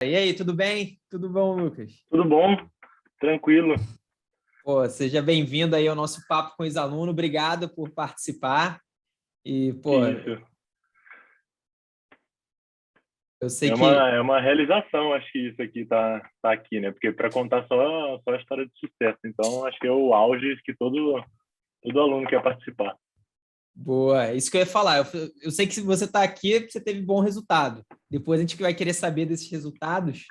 E aí, tudo bem? Tudo bom, Lucas? Tudo bom? Tranquilo. Pô, seja bem-vindo aí ao nosso Papo com Ex-Aluno. Obrigado por participar. E, Que pô, isso. eu sei É que... uma realização, acho que isso aqui tá aqui, né? Porque para contar só a história de sucesso. Então, acho que é o auge que todo aluno quer participar. Boa, é isso que eu ia falar. Eu sei que se você está aqui, é porque você teve bom resultado. Depois a gente vai querer saber desses resultados.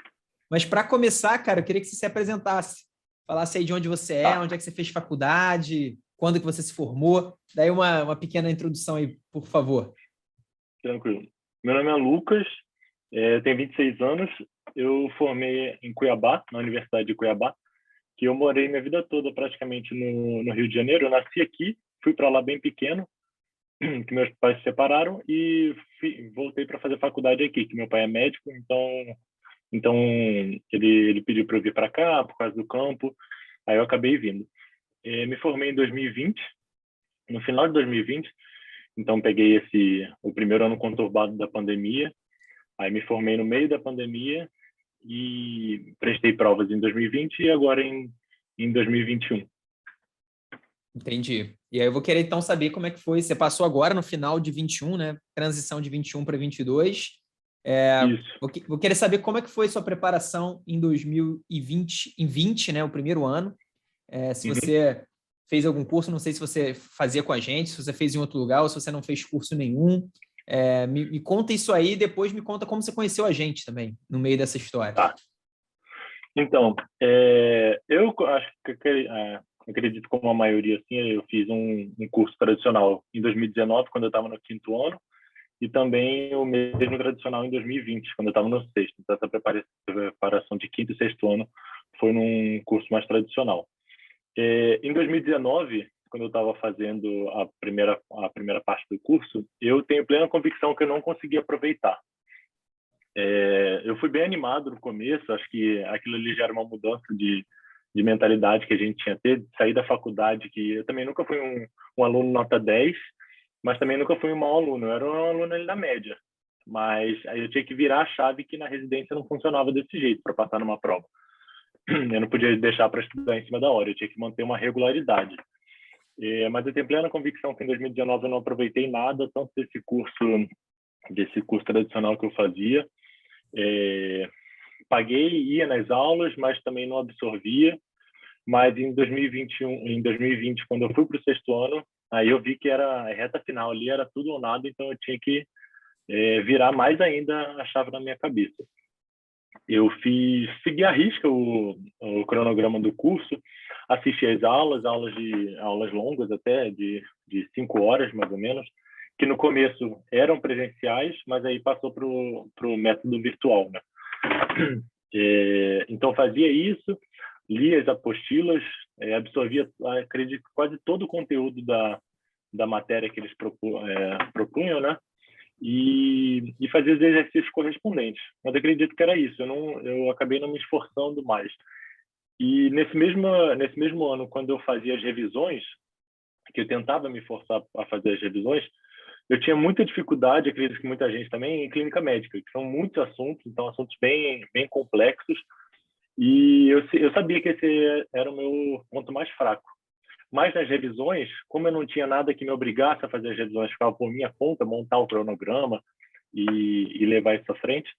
Mas para começar, cara, eu queria que você se apresentasse. Falasse aí de onde você é, Tá, onde é que você fez faculdade, quando que você se formou. Daí uma pequena introdução aí, por favor. tranquilo. Meu nome é Lucas, eu tenho 26 anos. Eu formei em Cuiabá, na Universidade de Cuiabá, que eu morei minha vida toda praticamente no Rio de Janeiro. Eu nasci aqui, fui para lá bem pequeno, que meus pais se separaram e voltei para fazer faculdade aqui, que meu pai é médico, então ele pediu para eu vir para cá por causa do campo, aí eu acabei vindo. Me formei em 2020, no final de 2020, então peguei o primeiro ano conturbado da pandemia, aí me formei no meio da pandemia e prestei provas em 2020 e agora em 2021. Entendi. E aí eu vou querer então saber como é que foi. Você passou agora no final de 21, né? Transição de 21 para 22. Isso. Vou querer saber como é que foi sua preparação em 2020, em 20, né? O primeiro ano. Se Uhum. você fez algum curso, não sei se você fazia com a gente, se você fez em outro lugar ou se você não fez curso nenhum. Me conta isso aí e depois me conta como você conheceu a gente também, no meio dessa história. Tá. Então, eu acho que acredito como a maioria, assim, eu fiz um curso tradicional em 2019, quando eu estava no quinto ano, e também o mesmo tradicional em 2020, quando eu estava no sexto. Então, essa preparação de quinto e sexto ano foi num curso mais tradicional. Em 2019, quando eu estava fazendo a primeira parte do curso, eu tenho plena convicção que eu não consegui aproveitar. Eu fui bem animado no começo, acho que aquilo ali já era uma mudança de mentalidade que a gente tinha que ter, de sair da faculdade, que eu também nunca fui um aluno nota 10, mas também nunca fui um mau aluno, eu era um aluno ali na média. Mas aí eu tinha que virar a chave que na residência não funcionava desse jeito para passar numa prova. Eu não podia deixar para estudar em cima da hora, eu tinha que manter uma regularidade. Mas eu tenho plena convicção que em 2019 eu não aproveitei nada, tanto desse curso tradicional que eu fazia. Paguei, ia nas aulas, mas também não absorvia. Mas em 2020, quando eu fui para o sexto ano, aí eu vi que era a reta final ali, era tudo ou nada, então eu tinha que virar mais ainda a chave na minha cabeça. Eu segui à risca o cronograma do curso, assisti às aulas longas até, de 5 horas mais ou menos, que no começo eram presenciais, mas aí passou para o método virtual, né? Então fazia isso, lia as apostilas, absorvia, acredito, quase todo o conteúdo da matéria que eles propunham, né? E fazia os exercícios correspondentes. Mas acredito que era isso. Eu acabei não me esforçando mais. E nesse mesmo ano, quando eu fazia as revisões, que eu tentava me forçar a fazer as revisões, eu tinha muita dificuldade, acredito que muita gente também, em clínica médica, que são muitos assuntos, então assuntos bem, bem complexos. E eu sabia que esse era o meu ponto mais fraco. Mas nas revisões, como eu não tinha nada que me obrigasse a fazer as revisões, ficava por minha conta, montar o cronograma e levar isso à frente,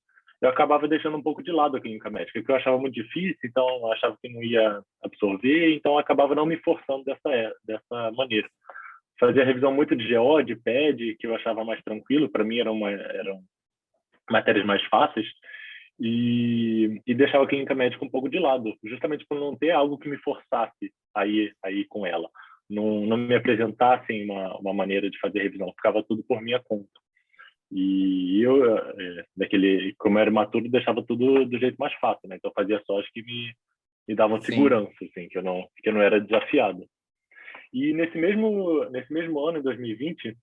eu acabava deixando um pouco de lado a clínica médica, que eu achava muito difícil, então eu achava que não ia absorver, então eu acabava não me forçando dessa maneira. Fazia revisão muito de GO, de PED, que eu achava mais tranquilo, para mim eram matérias mais fáceis, e deixava a clínica médica um pouco de lado, justamente por não ter algo que me forçasse a ir com ela. Não me apresentassem uma maneira de fazer revisão, ficava tudo por minha conta. E eu, como eu era imaturo, deixava tudo do jeito mais fácil, né? Então fazia só as que me davam Sim. segurança, assim, que eu não era desafiado. E nesse mesmo ano, em 2020,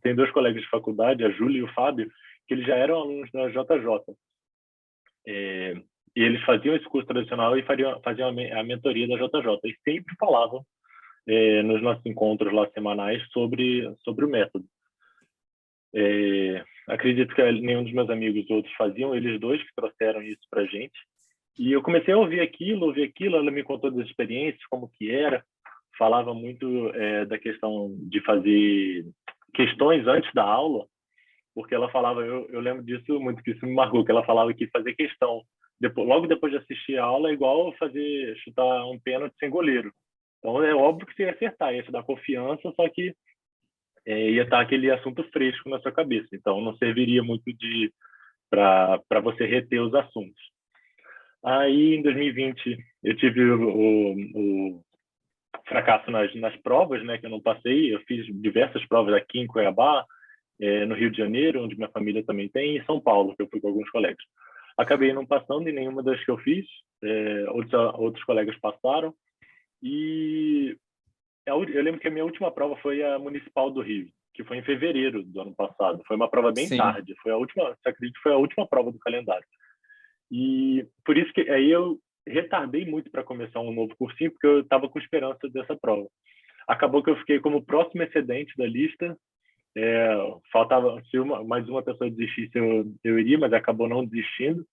tem dois colegas de faculdade, a Júlia e o Fábio, que eles já eram alunos da JJ. E eles faziam esse curso tradicional e faziam a mentoria da JJ. E sempre falavam, nos nossos encontros lá semanais, sobre o método. acredito que nenhum dos meus amigos outros faziam, eles dois que trouxeram isso para a gente. E eu comecei a ouvir aquilo, ela me contou das experiências, como que era, falava muito da questão de fazer questões antes da aula, porque ela falava, eu lembro disso muito, que isso me marcou, que ela falava que fazer questão logo depois de assistir a aula é igual chutar um pênalti sem goleiro. Então é óbvio que você ia acertar, ia te dar confiança, só que ia estar aquele assunto fresco na sua cabeça. Então não serviria muito para você reter os assuntos. Aí em 2020 eu tive o fracasso nas provas, né, que eu não passei. Eu fiz diversas provas aqui em Cuiabá, no Rio de Janeiro, onde minha família também tem, e em São Paulo, que eu fui com alguns colegas. Acabei não passando em nenhuma das que eu fiz, outros colegas passaram, e eu lembro que a minha última prova foi a Municipal do Rio, que foi em fevereiro do ano passado. Foi uma prova bem tarde, foi a última, você acredita, foi a última prova do calendário. E por isso que aí eu retardei muito para começar um novo cursinho, porque eu estava com esperança dessa prova. Acabou que eu fiquei como próximo excedente da lista. Faltava, se mais uma pessoa desistisse, eu iria, mas acabou não desistindo.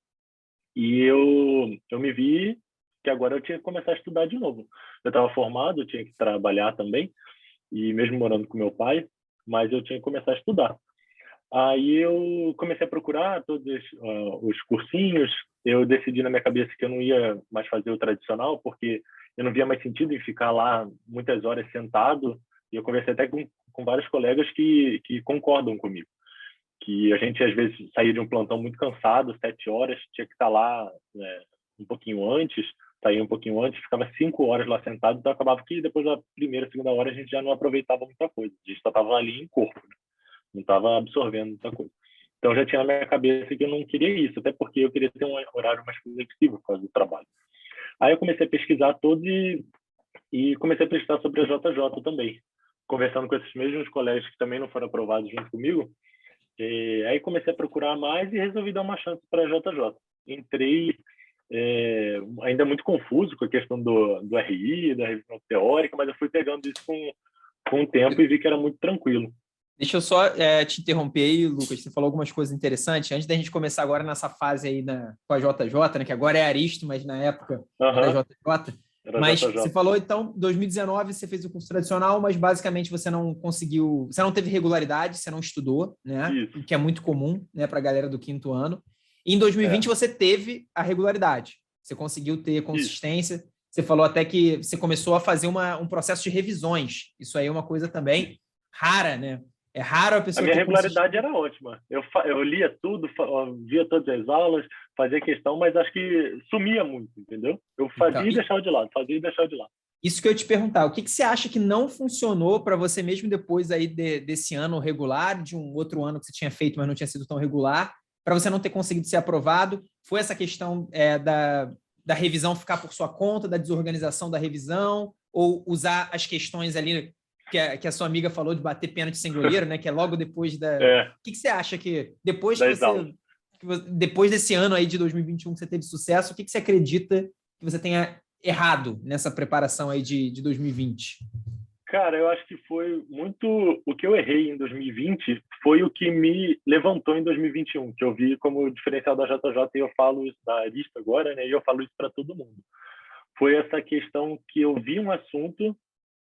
E eu me vi que agora eu tinha que começar a estudar de novo. Eu estava formado, eu tinha que trabalhar também, e mesmo morando com meu pai, mas eu tinha que começar a estudar. Aí eu comecei a procurar todos os cursinhos. Eu decidi na minha cabeça que eu não ia mais fazer o tradicional, porque eu não via mais sentido em ficar lá muitas horas sentado. E eu conversei até com vários colegas que concordam comigo, que a gente às vezes saía de um plantão muito cansado, 7 horas, tinha que estar lá, né, um pouquinho antes, saía um pouquinho antes, ficava 5 horas lá sentado, então acabava que depois da primeira, segunda hora a gente já não aproveitava muita coisa, a gente só estava ali em corpo, né? Não estava absorvendo muita coisa. Então já tinha na minha cabeça que eu não queria isso, até porque eu queria ter um horário mais flexível por causa do trabalho. Aí eu comecei a pesquisar todos e comecei a pesquisar sobre a JJ também, conversando com esses mesmos colegas que também não foram aprovados junto comigo. Aí comecei a procurar mais e resolvi dar uma chance para a JJ. Entrei ainda muito confuso com a questão do RI, da revisão teórica, mas eu fui pegando isso com o tempo e vi que era muito tranquilo. Deixa eu só te interromper aí, Lucas. Você falou algumas coisas interessantes. Antes da gente começar agora nessa fase aí com a JJ, né, que agora é Aristo, mas na época era JJ. Mas você falou, então, 2019 você fez o curso tradicional, mas basicamente você não conseguiu, você não teve regularidade, você não estudou, né? Isso. O que é muito comum, né, para a galera do 5º ano. E em 2020 você teve a regularidade, você conseguiu ter consistência. Isso. Você falou até que você começou a fazer um processo de revisões. Isso aí é uma coisa também rara, né? É raro a pessoa. A minha regularidade era ótima. Eu lia tudo, via todas as aulas, fazia questão, mas acho que sumia muito, entendeu? Eu fazia e deixava de lado, fazia e deixava de lado. Isso que eu ia te perguntar, o que você acha que não funcionou para você mesmo depois aí desse ano regular, de um outro ano que você tinha feito, mas não tinha sido tão regular, para você não ter conseguido ser aprovado? Foi essa questão da revisão ficar por sua conta, da desorganização da revisão, ou usar as questões ali que a sua amiga falou de bater pênalti sem goleiro, né? Que é logo depois da... O que você acha que depois depois desse ano aí de 2021 que você teve sucesso, o que você acredita que você tenha errado nessa preparação aí de 2020? Cara, eu acho que foi muito... O que eu errei em 2020 foi o que me levantou em 2021, que eu vi como diferencial da JJ, e eu falo isso da Aristo agora, né? E eu falo isso para todo mundo. Foi essa questão que eu vi um assunto,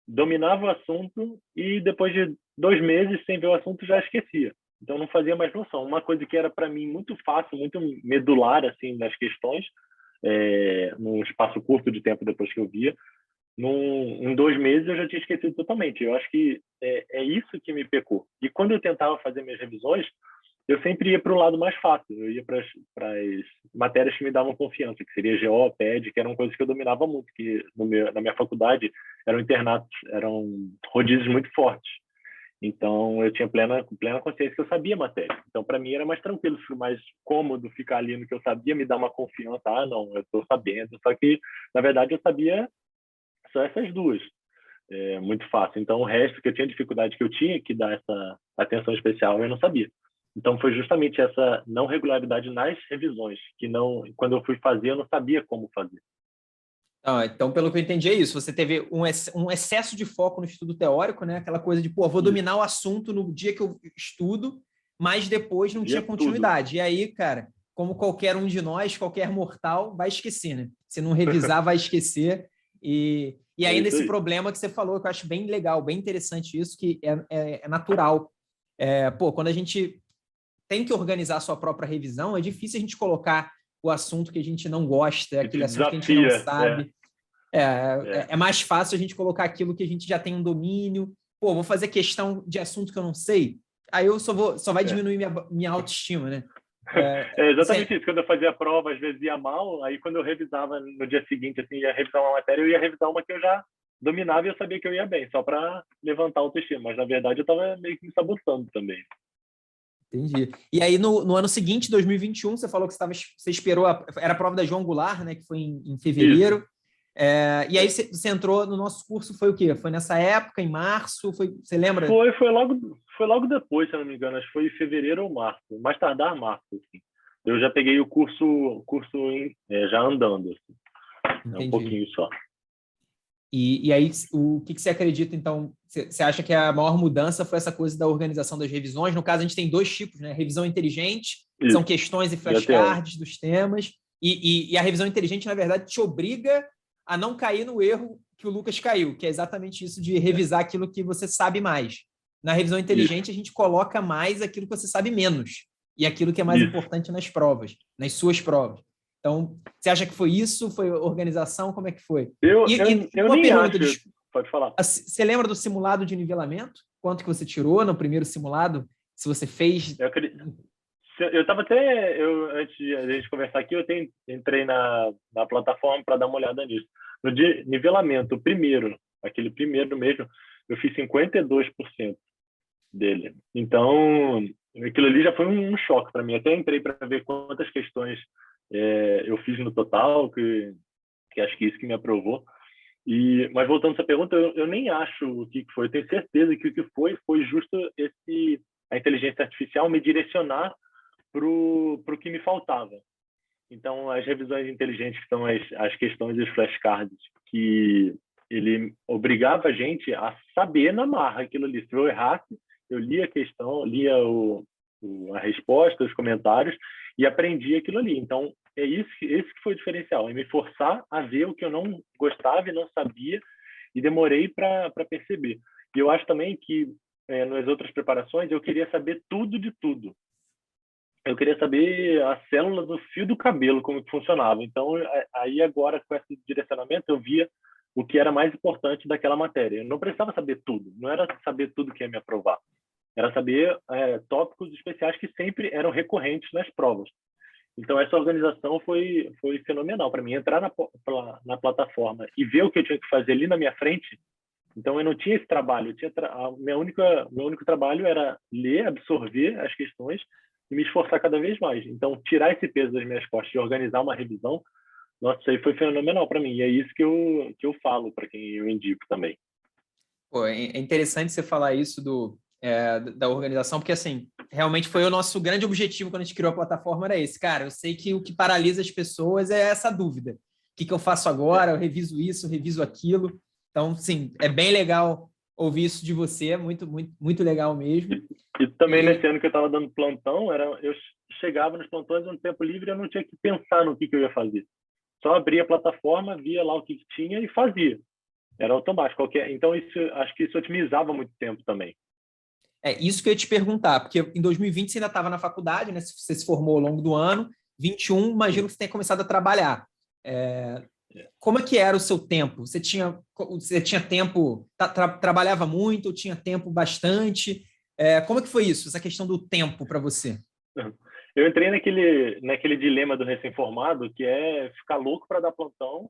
dominava o assunto e depois de 2 meses sem ver o assunto já esquecia. Então não fazia mais noção. Uma coisa que era para mim muito fácil, muito medular assim nas questões, num espaço curto de tempo depois que eu via, em 2 meses eu já tinha esquecido totalmente. Eu acho que é isso que me pecou. E quando eu tentava fazer minhas revisões, eu sempre ia para o lado mais fácil. Eu ia para as matérias que me davam confiança, que seria GO, PED, que eram coisas que eu dominava muito, que na minha faculdade eram internatos, eram rodízios muito fortes. Então, eu tinha plena consciência que eu sabia a matéria. Então, para mim, era mais tranquilo, mais cômodo ficar ali no que eu sabia, me dar uma confiança. Ah, não, eu estou sabendo. Só que, na verdade, eu sabia só essas duas. Muito fácil. Então, o resto que eu tinha dificuldade, que eu tinha que dar essa atenção especial, eu não sabia. Então, foi justamente essa não regularidade nas revisões, que quando eu fui fazer, eu não sabia como fazer. Então, pelo que eu entendi, é isso. Você teve um excesso de foco no estudo teórico, né? Aquela coisa de, vou dominar o assunto no dia que eu estudo, mas depois não tinha Lia tudo. continuidade. E aí, cara, como qualquer um de nós, qualquer mortal, vai esquecer, né? Se não revisar, vai esquecer. E ainda esse problema que você falou, que eu acho bem legal, bem interessante isso, que é natural. Quando a gente tem que organizar a sua própria revisão, é difícil a gente colocar o assunto que a gente não gosta, aquele assunto que a gente não sabe. É mais fácil a gente colocar aquilo que a gente já tem um domínio. Vou fazer questão de assunto que eu não sei, aí eu só vai diminuir minha autoestima, né? É exatamente isso. Quando eu fazia a prova, às vezes ia mal, aí quando eu revisava no dia seguinte, assim, ia revisar uma matéria, eu ia revisar uma que eu já dominava e eu sabia que eu ia bem, só para levantar a autoestima. Mas, na verdade, eu estava meio que me sabotando também. Entendi. E aí, no ano seguinte, 2021, você falou que você esperou, era a prova da João Goulart, né, que foi em fevereiro. E aí você entrou no nosso curso, foi o quê? Foi nessa época, em março? Você lembra? Foi logo depois, se eu não me engano. Acho que foi em fevereiro ou março. Mais tardar março, assim. Eu já peguei o curso já andando, assim. Um pouquinho só. E aí, o que você acredita, então? Você acha que a maior mudança foi essa coisa da organização das revisões? No caso, a gente tem dois tipos, né? Revisão inteligente, que são questões e flashcards dos temas. E a revisão inteligente, na verdade, te obriga a não cair no erro que o Lucas caiu, que é exatamente isso de revisar aquilo que você sabe mais. Na revisão inteligente, a gente coloca mais aquilo que você sabe menos e aquilo que é mais importante nas provas, nas suas provas. Então, você acha que foi isso? Foi organização? Como é que foi? Eu nem acho. Pode falar. Você lembra do simulado de nivelamento? Quanto que você tirou no primeiro simulado? Se você fez... Eu estava até... antes de a gente conversar aqui, eu entrei na plataforma para dar uma olhada nisso. No nivelamento, aquele primeiro mesmo, eu fiz 52% dele. Então, aquilo ali já foi um choque para mim. Até entrei para ver quantas questões eu fiz no total, que acho que isso que me aprovou. Mas voltando a essa pergunta, eu nem acho o que foi. Eu tenho certeza que o que foi justo a inteligência artificial me direcionar pro que me faltava. Então, as revisões inteligentes, que são as questões e os flashcards, que ele obrigava a gente a saber na marra aquilo ali. Se eu errasse, eu lia a questão, lia a resposta, os comentários e aprendia aquilo ali. Então, esse que foi o diferencial, é me forçar a ver o que eu não gostava e não sabia e demorei para perceber. E eu acho também que nas outras preparações eu queria saber tudo de tudo. Eu queria saber a célula do fio do cabelo, como que funcionava. Então, aí agora, com esse direcionamento, eu via o que era mais importante daquela matéria. Eu não precisava saber tudo, não era saber tudo que ia me aprovar. Era saber tópicos especiais que sempre eram recorrentes nas provas. Então, essa organização foi fenomenal para mim. Entrar na plataforma e ver o que eu tinha que fazer ali na minha frente. Então, eu não tinha esse trabalho. Meu único trabalho era ler, absorver as questões e me esforçar cada vez mais. Então, tirar esse peso das minhas costas e organizar uma revisão, nossa, isso aí foi fenomenal para mim. E é isso que eu falo para quem eu indico também. É interessante você falar isso da organização, porque, assim, realmente foi o nosso grande objetivo quando a gente criou a plataforma, era esse. Cara, eu sei que o que paralisa as pessoas é essa dúvida. O que eu faço agora? Eu reviso isso, reviso aquilo. Então, sim, é bem legal ouvir isso de você, muito, muito, muito legal mesmo. E também nesse ano que eu estava dando plantão, eu chegava nos plantões no tempo livre e eu não tinha que pensar no que eu ia fazer. Só abria a plataforma, via lá o que tinha e fazia. Era automático. Então, acho que isso otimizava muito tempo também. Isso que eu ia te perguntar, porque em 2020 você ainda estava na faculdade, né? Você se formou ao longo do ano. 21, imagino que você tenha começado a trabalhar. Como é que era o seu tempo? Você tinha tempo, trabalhava muito, ou tinha tempo bastante? Como é que foi isso, essa questão do tempo para você? Eu entrei naquele dilema do recém-formado, que é ficar louco para dar plantão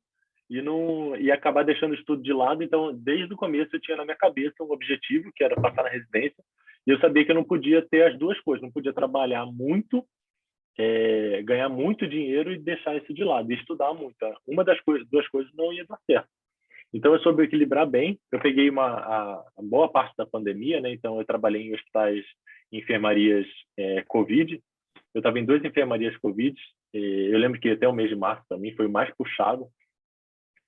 e acabar deixando o estudo de lado. Então, desde o começo, eu tinha na minha cabeça um objetivo, que era passar na residência, e eu sabia que eu não podia ter as duas coisas, não podia trabalhar muito, ganhar muito dinheiro e deixar isso de lado, e estudar muito. Uma das duas coisas não ia dar certo. Então, eu soube equilibrar bem. Eu peguei a boa parte da pandemia, né? Então, eu trabalhei em hospitais, em enfermarias Covid. Eu estava em 2 enfermarias Covid. Eu lembro que até o mês de março, para mim, foi o mais puxado.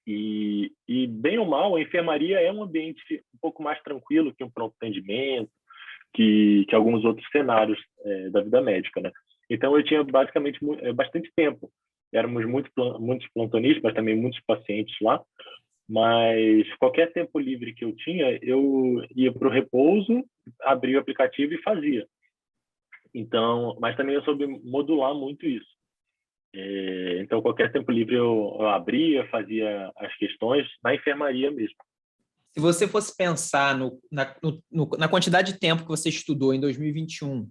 E bem ou mal, a enfermaria é um ambiente um pouco mais tranquilo que um pronto atendimento, que alguns outros cenários da vida médica, né? Então, eu tinha basicamente bastante tempo. Éramos muitos plantonistas, mas também muitos pacientes lá. Mas qualquer tempo livre que eu tinha, eu ia para o repouso, abria o aplicativo e fazia. Então, mas também eu soube modular muito isso. Então, qualquer tempo livre eu abria, fazia as questões na enfermaria mesmo. Se você fosse pensar na quantidade de tempo que você estudou em 2021,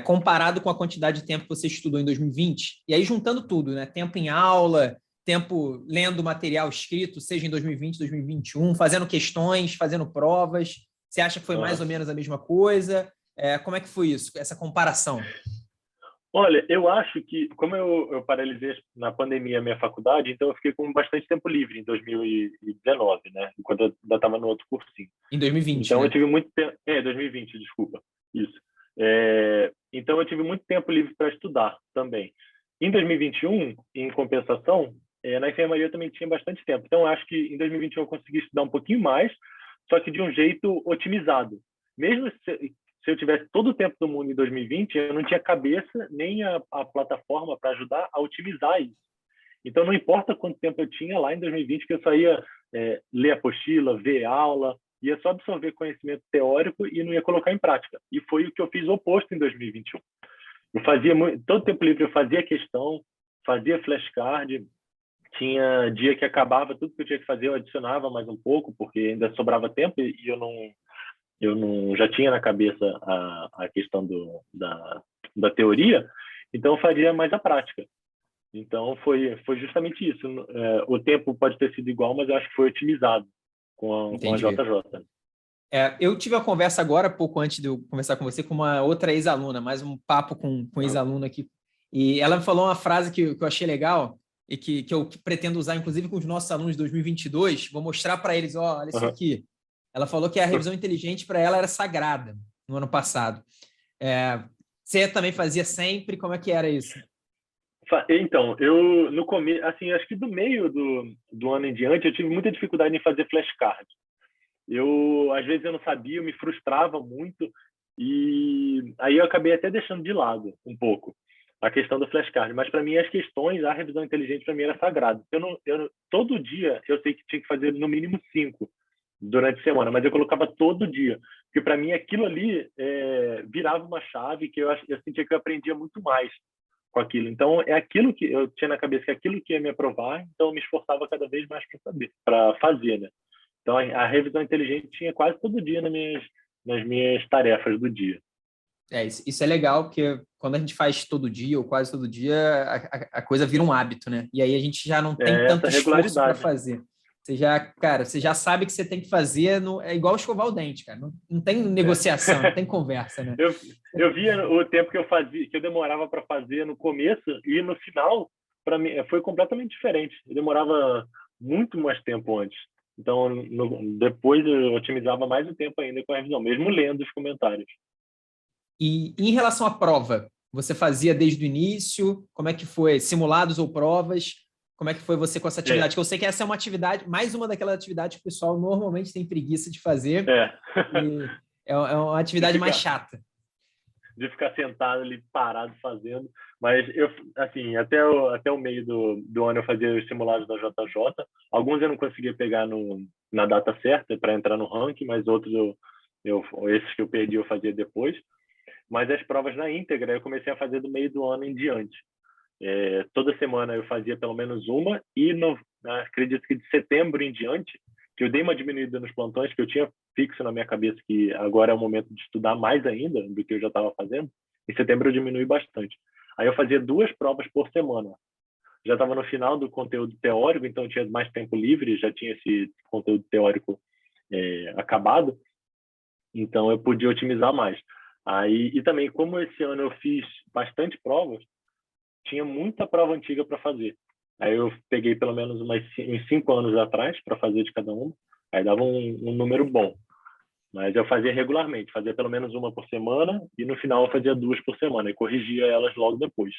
comparado com a quantidade de tempo que você estudou em 2020, e aí juntando tudo, né? Tempo em aula, tempo lendo material escrito, seja em 2020, 2021, fazendo questões, fazendo provas, você acha que foi mais ou menos a mesma coisa? Como é que foi isso, essa comparação? Olha, eu acho que, como eu paralisei na pandemia a minha faculdade, então eu fiquei com bastante tempo livre em 2019, né? Enquanto eu ainda estava no outro cursinho. Em 2020, então, né? eu tive muito tempo... 2020, desculpa. Isso. Então, eu tive muito tempo livre para estudar também. Em 2021, em compensação, na enfermaria eu também tinha bastante tempo. Então, eu acho que em 2021 eu consegui estudar um pouquinho mais, só que de um jeito otimizado. Mesmo se eu tivesse todo o tempo do mundo em 2020, eu não tinha cabeça nem a plataforma para ajudar a otimizar isso. Então, não importa quanto tempo eu tinha lá em 2020, que eu só ia ler apostila, ver aula, ia só absorver conhecimento teórico e não ia colocar em prática. E foi o que eu fiz o oposto em 2021. Eu fazia todo tempo livre, eu fazia questão, fazia flashcard, tinha dia que acabava tudo que eu tinha que fazer, eu adicionava mais um pouco, porque ainda sobrava tempo e eu não já tinha na cabeça a questão da teoria, então eu faria mais a prática. Então foi justamente isso. O tempo pode ter sido igual, mas eu acho que foi otimizado com a JJ. Eu tive a conversa agora, pouco antes de eu conversar com você, com uma outra ex-aluna, mais um papo com ex-aluna aqui. E ela me falou uma frase que eu achei legal e que eu pretendo usar, inclusive, com os nossos alunos de 2022. Vou mostrar para eles, olha isso aqui. Ela falou que a revisão inteligente para ela era sagrada no ano passado. Você também fazia sempre? Como é que era isso? Então, eu no começo, assim, acho que do meio do ano em diante, eu tive muita dificuldade em fazer flashcard. Às vezes eu não sabia, eu me frustrava muito e aí eu acabei até deixando de lado um pouco a questão do flashcard. Mas para mim as questões, a revisão inteligente para mim era sagrado. Todo dia eu sei que tinha que fazer no mínimo 5 durante a semana, mas eu colocava todo dia, porque para mim aquilo ali virava uma chave que eu sentia que eu aprendia muito mais com aquilo. Então é aquilo que eu tinha na cabeça, que aquilo que ia me aprovar, então eu me esforçava cada vez mais para fazer, né? Então a revisão inteligente tinha quase todo dia nas minhas tarefas do dia. Isso é legal, porque quando a gente faz todo dia ou quase todo dia, a coisa vira um hábito, né? E aí a gente já não tem tanto esforço para fazer. Você já sabe que você tem que fazer, é igual escovar o dente, cara. Não tem negociação, não tem conversa, né? Eu via o tempo que eu fazia, que eu demorava para fazer no começo e no final, para mim, foi completamente diferente. Eu demorava muito mais tempo antes. Então, depois eu otimizava mais o tempo ainda com a revisão, mesmo lendo os comentários. E em relação à prova, você fazia desde o início? Como é que foi? Simulados ou provas? Como é que foi você com essa atividade? Que eu sei que essa é uma atividade, mais uma daquelas atividades que o pessoal normalmente tem preguiça de fazer. É uma atividade mais chata. De ficar sentado ali, parado, fazendo. Mas, assim, até o meio do ano eu fazia os simulados da JJ. Alguns eu não conseguia pegar na data certa para entrar no ranking, mas outros esses que eu perdi eu fazia depois. Mas as provas na íntegra eu comecei a fazer do meio do ano em diante. Toda semana eu fazia pelo menos uma e acredito que de setembro em diante, que eu dei uma diminuída nos plantões, que eu tinha fixo na minha cabeça que agora é o momento de estudar mais ainda do que eu já estava fazendo. Em setembro eu diminui bastante. Aí eu fazia 2 provas por semana. Já estava no final do conteúdo teórico, então eu tinha mais tempo livre, já tinha esse conteúdo teórico acabado, então eu podia otimizar mais. E também, como esse ano eu fiz bastante provas, tinha muita prova antiga para fazer. Aí eu peguei pelo menos uns 5 anos atrás para fazer de cada uma, aí dava um número bom. Mas eu fazia regularmente, fazia pelo menos uma por semana e no final eu fazia 2 por semana e corrigia elas logo depois.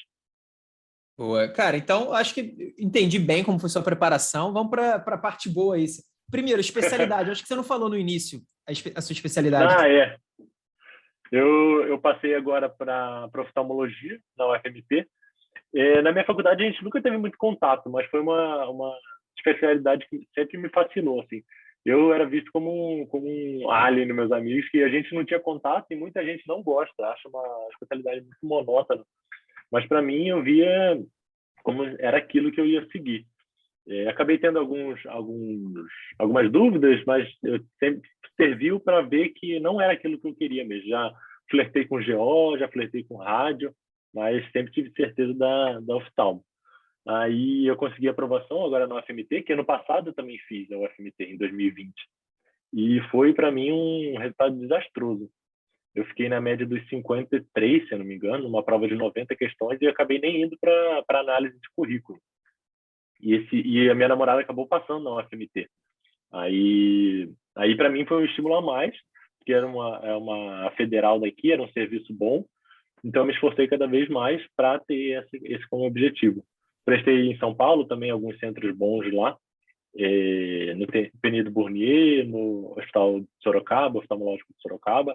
Boa. Cara, então acho que entendi bem como foi sua preparação. Vamos para a parte boa aí. Primeiro, especialidade. Acho que você não falou no início a sua especialidade. Eu passei agora para oftalmologia na UFMT. Na minha faculdade a gente nunca teve muito contato, mas foi uma especialidade que sempre me fascinou, assim. Eu era visto como um alien nos meus amigos, que a gente não tinha contato e muita gente não gosta, acha uma especialidade muito monótona. Mas para mim eu via como era aquilo que eu ia seguir. Acabei tendo algumas dúvidas, mas eu sempre serviu para ver que não era aquilo que eu queria mesmo. Já flertei com GO, já flertei com rádio, mas sempre tive certeza da oftalmo. Aí eu consegui aprovação agora na UFMT, que ano passado eu também fiz a UFMT, em 2020. E foi para mim um resultado desastroso. Eu fiquei na média dos 53, se eu não me engano, numa prova de 90 questões, e acabei nem indo para análise de currículo. E a minha namorada acabou passando na UFMT. Aí para mim foi um estímulo a mais, porque era uma federal daqui, era um serviço bom, então eu me esforcei cada vez mais para ter esse como objetivo. Prestei em São Paulo também alguns centros bons lá, no Penido Burnier, no Hospital de Sorocaba, Oftalmológico de Sorocaba,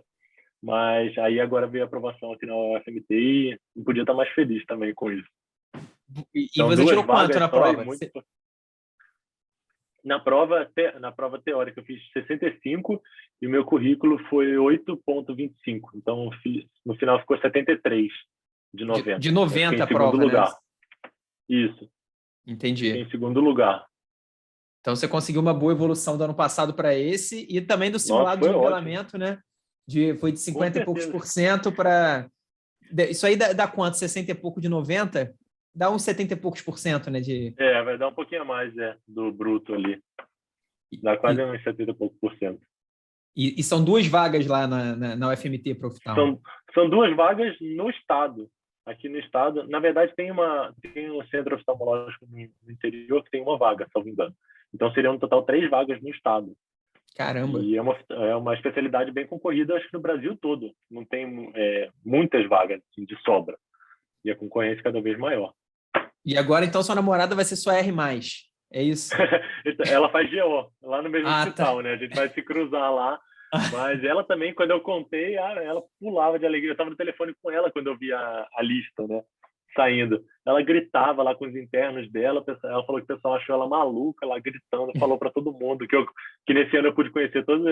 mas aí agora veio a aprovação aqui na UFMT e não podia estar mais feliz também com isso. E você tirou quanto na prova? Na prova teórica eu fiz 65 e o meu currículo foi 8,25. Então, no final ficou 73 de 90. De 90 a prova, lugar. Né? Isso. Entendi. Fiquei em segundo lugar. Então, você conseguiu uma boa evolução do ano passado para esse e também do simulado de nivelamento, né? Foi de 50 e poucos % para... Isso aí dá quanto? 60 e pouco de 90? Dá uns 70 e poucos %, né? Vai dar um pouquinho a mais, do bruto ali. Dá quase uns 70 e poucos %. E são 2 vagas lá na UFMT para oftalmo? São 2 vagas no estado. Aqui no estado, na verdade, tem um centro oftalmológico no interior que tem uma vaga, se não me engano. Então, seriam no total 3 vagas no estado. Caramba! E é uma especialidade bem concorrida, acho que no Brasil todo. Não tem muitas vagas assim, de sobra. E a concorrência cada vez maior. E agora, então, sua namorada vai ser sua R+. É isso? Ela faz GO, lá no mesmo hospital, tá. né? A gente vai se cruzar lá. Mas ela também, quando eu contei, ela pulava de alegria. Eu estava no telefone com ela quando eu vi a lista, né? Saindo. Ela gritava lá com os internos dela. Ela falou que o pessoal achou ela maluca, lá gritando. Falou para todo mundo que nesse ano eu pude conhecer todos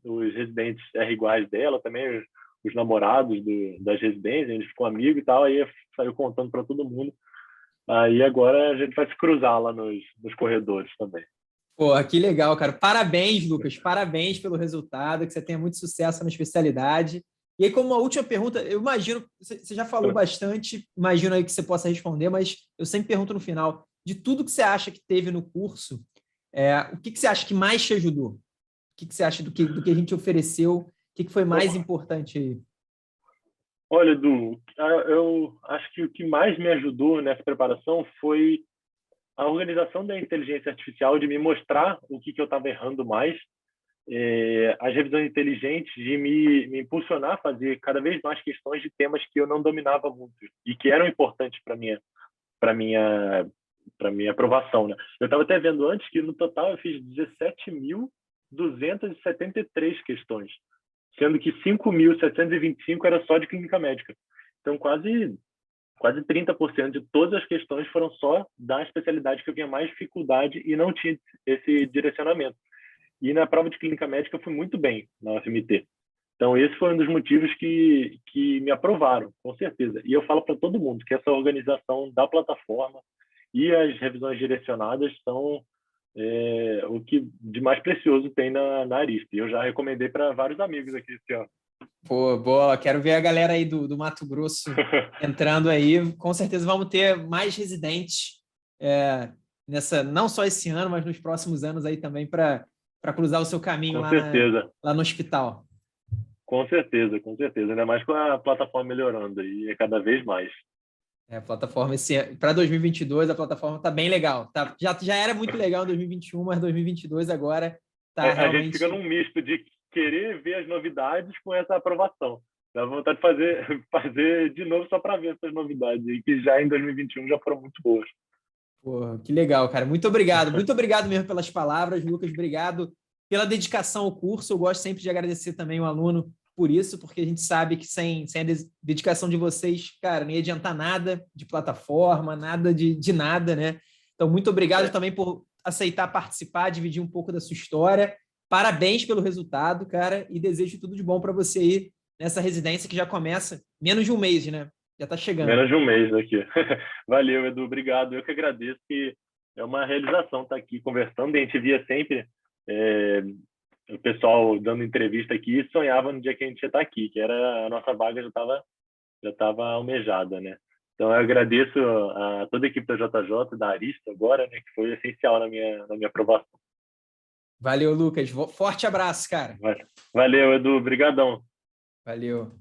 os residentes R iguais dela, também os namorados das residências. A gente ficou amigo e tal. Aí saiu contando para todo mundo. Aí agora a gente vai se cruzar lá nos corredores também. Pô, que legal, cara. Parabéns, Lucas. Parabéns pelo resultado, que você tenha muito sucesso na especialidade. E aí, como uma última pergunta, eu imagino, você já falou bastante, imagino aí que você possa responder, mas eu sempre pergunto no final, de tudo que você acha que teve no curso, o que você acha que mais te ajudou? O que você acha do que a gente ofereceu? O que foi mais importante aí? Olha, Edu, eu acho que o que mais me ajudou nessa preparação foi a organização da inteligência artificial, de me mostrar o que eu estava errando mais, as revisões inteligentes, de me impulsionar a fazer cada vez mais questões de temas que eu não dominava muito e que eram importantes para minha aprovação, né? Eu estava até vendo antes que no total eu fiz 17.273 questões, sendo que 5.725 era só de clínica médica. Então, quase 30% de todas as questões foram só da especialidade que eu tinha mais dificuldade e não tinha esse direcionamento. E na prova de clínica médica eu fui muito bem na UFMT. Então, esse foi um dos motivos que me aprovaram, com certeza. E eu falo para todo mundo que essa organização da plataforma e as revisões direcionadas são o que de mais precioso tem na Arisp. Eu já recomendei para vários amigos aqui esse ano. Pô, boa. Quero ver a galera aí do Mato Grosso entrando aí. Com certeza vamos ter mais residentes não só esse ano, mas nos próximos anos aí também para cruzar o seu caminho lá no hospital. Com certeza, com certeza. Ainda mais com a plataforma melhorando aí, cada vez mais. A plataforma, para 2022, a plataforma está bem legal. Já era muito legal em 2021, mas 2022 agora está realmente... A gente fica num misto de querer ver as novidades com essa aprovação. Dá vontade de fazer de novo só para ver essas novidades, e que já em 2021 já foram muito boas. Pô, que legal, cara. Muito obrigado. Muito obrigado mesmo pelas palavras, Lucas. Obrigado pela dedicação ao curso. Eu gosto sempre de agradecer também o aluno por isso, porque a gente sabe que sem a dedicação de vocês, cara, não ia adiantar nada de plataforma, nada de nada, né? Então, muito obrigado também por aceitar participar, dividir um pouco da sua história. Parabéns pelo resultado, cara, e desejo tudo de bom para você aí nessa residência que já começa menos de um mês, né? Já está chegando. Menos de um mês aqui. Valeu, Edu, obrigado. Eu que agradeço, que é uma realização estar aqui conversando. A gente via sempre o pessoal dando entrevista aqui e sonhava no dia que a gente ia estar aqui, que era a nossa vaga já estava almejada, né? Então, eu agradeço a toda a equipe da JJ, da Arista agora, né, que foi essencial na minha aprovação. Valeu, Lucas. Forte abraço, cara. Valeu, Edu. Obrigadão. Valeu.